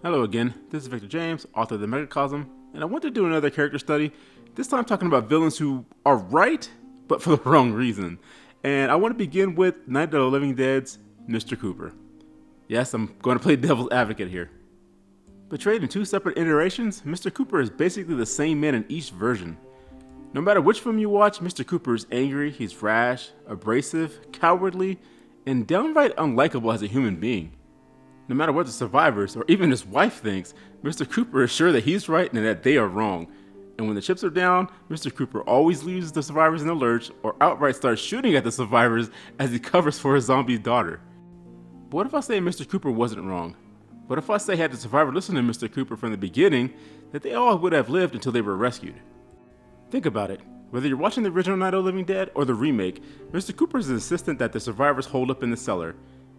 Hello again, this is Victor James, author of the Megacosm, and I want to do another character study, this time talking about villains who are right, but for the wrong reason. And I want to begin with Night of the Living Dead's Mr. Cooper. Yes, I'm going to play devil's advocate here. Portrayed in two separate iterations, Mr. Cooper is basically the same man in each version. No matter which film you watch, Mr. Cooper is angry, he's rash, abrasive, cowardly, and downright unlikable as a human being. No matter what the survivors, or even his wife thinks, Mr. Cooper is sure that he's right and that they are wrong. And when the chips are down, Mr. Cooper always leaves the survivors in the lurch or outright starts shooting at the survivors as he covers for his zombie daughter. But what if I say Mr. Cooper wasn't wrong? What if I say had the survivor listened to Mr. Cooper from the beginning, that they all would have lived until they were rescued? Think about it. Whether you're watching the original Night of the Living Dead or the remake, Mr. Cooper is insistent that the survivors hold up in the cellar.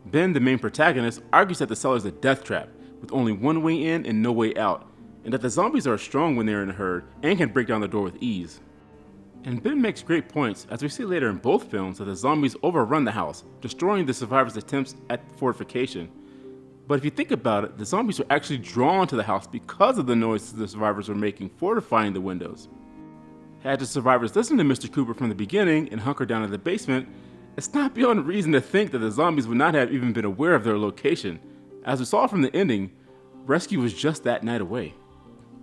Ben, the main protagonist, argues that the cellar is a death trap, with only one way in and no way out, and that the zombies are strong when they're in a herd and can break down the door with ease. And Ben makes great points, as we see later in both films, that the zombies overrun the house, destroying the survivors' attempts at fortification. But if you think about it, the zombies were actually drawn to the house because of the noise the survivors were making fortifying the windows. Had the survivors listened to Mr. Cooper from the beginning and hunkered down in the basement, it's not beyond reason to think that the zombies would not have even been aware of their location. As we saw from the ending, rescue was just that night away.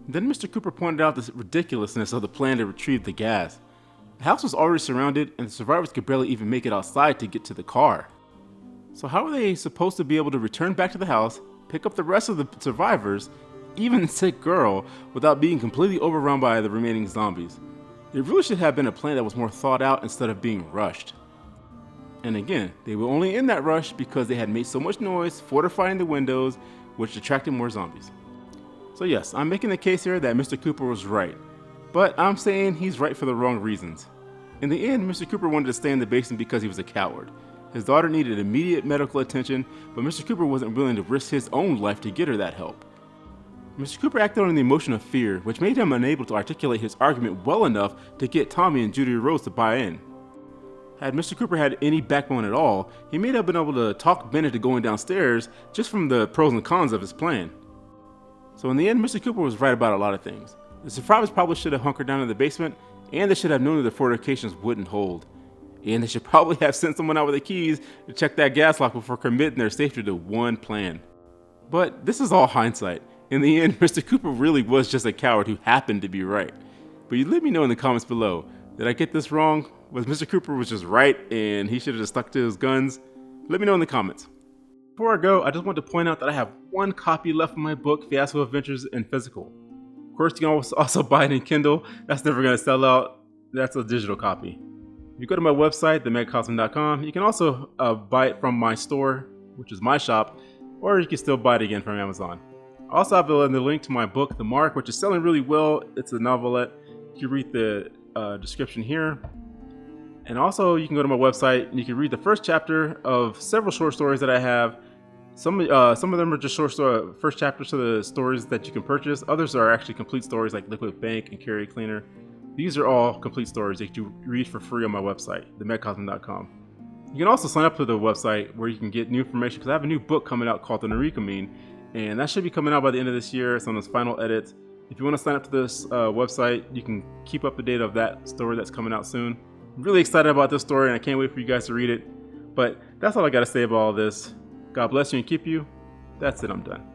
Then Mr. Cooper pointed out the ridiculousness of the plan to retrieve the gas. The house was already surrounded and the survivors could barely even make it outside to get to the car. So how were they supposed to be able to return back to the house, pick up the rest of the survivors, even the sick girl, without being completely overrun by the remaining zombies? It really should have been a plan that was more thought out instead of being rushed. And again, they were only in that rush because they had made so much noise fortifying the windows, which attracted more zombies. So yes, I'm making the case here that Mr. Cooper was right, but I'm saying he's right for the wrong reasons. In the end, Mr. Cooper wanted to stay in the basement because he was a coward. His daughter needed immediate medical attention, but Mr. Cooper wasn't willing to risk his own life to get her that help. Mr. Cooper acted on the emotion of fear, which made him unable to articulate his argument well enough to get Tommy and Judy Rose to buy in. Had Mr. Cooper had any backbone at all, he may have been able to talk Ben into going downstairs just from the pros and cons of his plan. So in the end, Mr. Cooper was right about a lot of things. The survivors probably should have hunkered down in the basement, and they should have known that the fortifications wouldn't hold. And they should probably have sent someone out with the keys to check that gas lock before committing their safety to one plan. But this is all hindsight. In the end, Mr. Cooper really was just a coward who happened to be right. But you let me know in the comments below. Did I get this wrong? Was Mr. Cooper was just right and he should have just stuck to his guns? Let me know in the comments. Before I go, I just want to point out that I have one copy left of my book, Fiasco Adventures in Physical. Of course, you can also buy it in Kindle. That's never going to sell out. That's a digital copy. If you go to my website, themegacosm.com, you can also buy it from my store, which is my shop, or you can still buy it again from Amazon. I also have the link to my book, The Mark, which is selling really well. It's a novelette. You can read the description here. And also, you can go to my website and you can read the first chapter of several short stories that I have. Some of them are just first chapters to the stories that you can purchase. Others are actually complete stories like Liquid Bank and Carrier Cleaner. These are all complete stories that you read for free on my website, themegacosm.com. You can also sign up to the website where you can get new information because I have a new book coming out called The Narikomin, and that should be coming out by the end of this year. It's on its final edits. If you want to sign up to this website, you can keep up to date of that story that's coming out soon. I'm really excited about this story and I can't wait for you guys to read it. But that's all I got to say about all this. God bless you and keep you. That's it, I'm done.